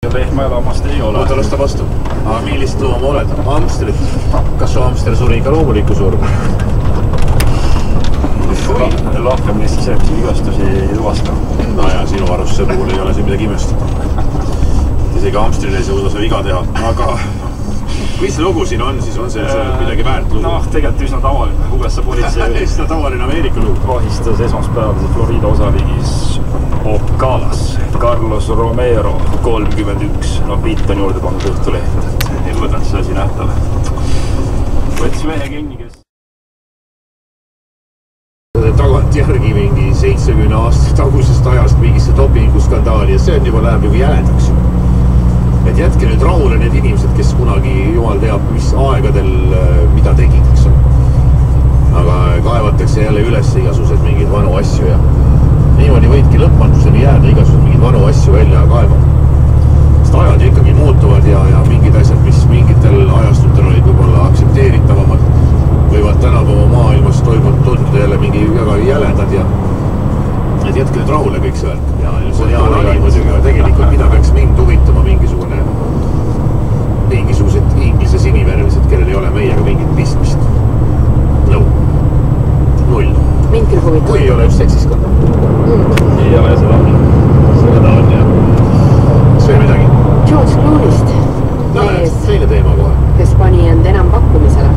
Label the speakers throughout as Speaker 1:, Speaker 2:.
Speaker 1: Lehmäelamast ei ole.
Speaker 2: Oota, lasta vastu. Aga millist looma oled? Hamstrit. Kas su hamster suri ikka loomulikku surma?
Speaker 1: Lahkemine sisemisi vigastusi ei tuvasta.
Speaker 2: No ja sinu arvustuse puhul ei ole see midagi imestada. Isegi hamstrile ei suuda see viga teha. Aga mis lugu siin on, siis on see midagi väärt lugu?
Speaker 1: Noh, tegelikult üsna tavaline. USA politsei
Speaker 2: üsna tavaline Ameerika lugu.
Speaker 1: vahistas esmaspäeval Florida osariigis Ocala's Carlos Romero 31. No piit on juurde pannud õhtuleht. Ei võtad see asi nähtav. Võttis mehe kinni, kes
Speaker 2: tagant järgi mingi 70 aastast tagusest ajast mingisse dopinguskandaali ja see on juba läheb juba jäledaks. Et jätke nüüd rahule need inimesed, kes kunagi jumal teab, mis aegadel mida tegid, eks on. Aga kaevatakse jälle üles igasugused mingid vanu asju ja niimoodi võidki lõpmatuseni jääda igasugused mingid vanu asju välja kaevama. Sest ajad ikkagi muutuvad ja mingid asjad, mis mingitel ajastutel olid võib-olla aktsepteeritavamad, võivad tänapäeva maailmas toimunud tunduda jälle mingi väga jäledad ja et jätke nüüd rahule kõik see värk. Ja see on hea nali muidugi, aga tegelikult mida peaks mind huvitama mingisugused inglise sinivärvilised, kellel ei ole meiega mingit pistmist. No. Null.
Speaker 3: Mind küll huvitab.
Speaker 2: Kui ei ole just seksiskonda.
Speaker 1: ei ole seda.
Speaker 2: Seda on jah. Kas veel midagi?
Speaker 3: George Clooney'st.
Speaker 2: No, teine teema kohe.
Speaker 3: Kes pani end enam pakkumisele.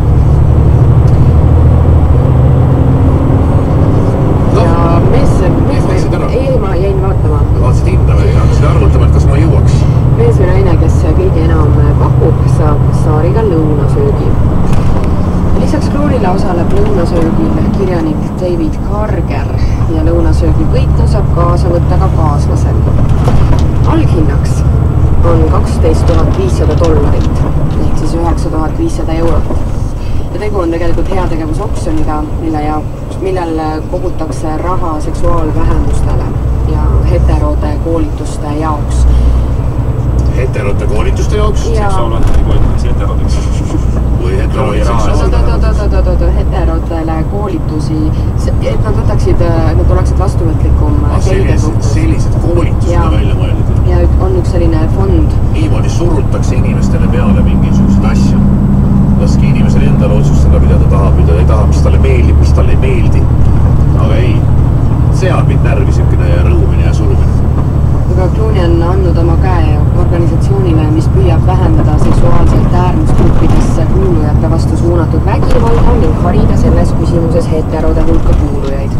Speaker 3: Ja mees ei, ma jäin vaatama.
Speaker 2: Vaatasid hinda või? Hakkasid arvutama, et kas ma jõuaks?
Speaker 3: Mees või naine, kes kõige enam pakub, saab saariga lõunasöögi. Lisaks Clooney'le osaleb lõunasöögil kirjanik David Karger ja lõunasöögi võitnu saab kaasa võtta ka kaaslasel. Alghinnaks on $12,500 ehk siis €9,500. Ja tegu on tegelikult heategevusoksjoniga, millel kogutakse raha seksuaalvähemustele ja heterode koolituste jaoks.
Speaker 2: Heterote koolituste jaoks?
Speaker 1: Seksuaalvähemustele koolitusi heterodeks.
Speaker 2: Või
Speaker 3: heterodele koolitusi, et nad võtaksid, nad oleksid vastuvõtlikum heide suhtes.
Speaker 2: Sellised koolitused välja mõeldud.
Speaker 3: Ja on üks selline fond.
Speaker 2: Niimoodi surutakse inimestele peale mingisuguseid asju. Laski inimesele endale otsustada, mida ta tahab, mida ta ei taha, mis talle meeldib, mis talle ei meeldi. Aga ei, see on mind närvi sükene ja rõhumine ja surumine.
Speaker 3: Aga Clooney on andnud oma käe organisatsioonile, mis püüab vähendada seksuaalselt äärmusgruppidesse kuulujate vastu suunatud vägivalda ning harida selles küsimuses heterode hulka kuulujaid.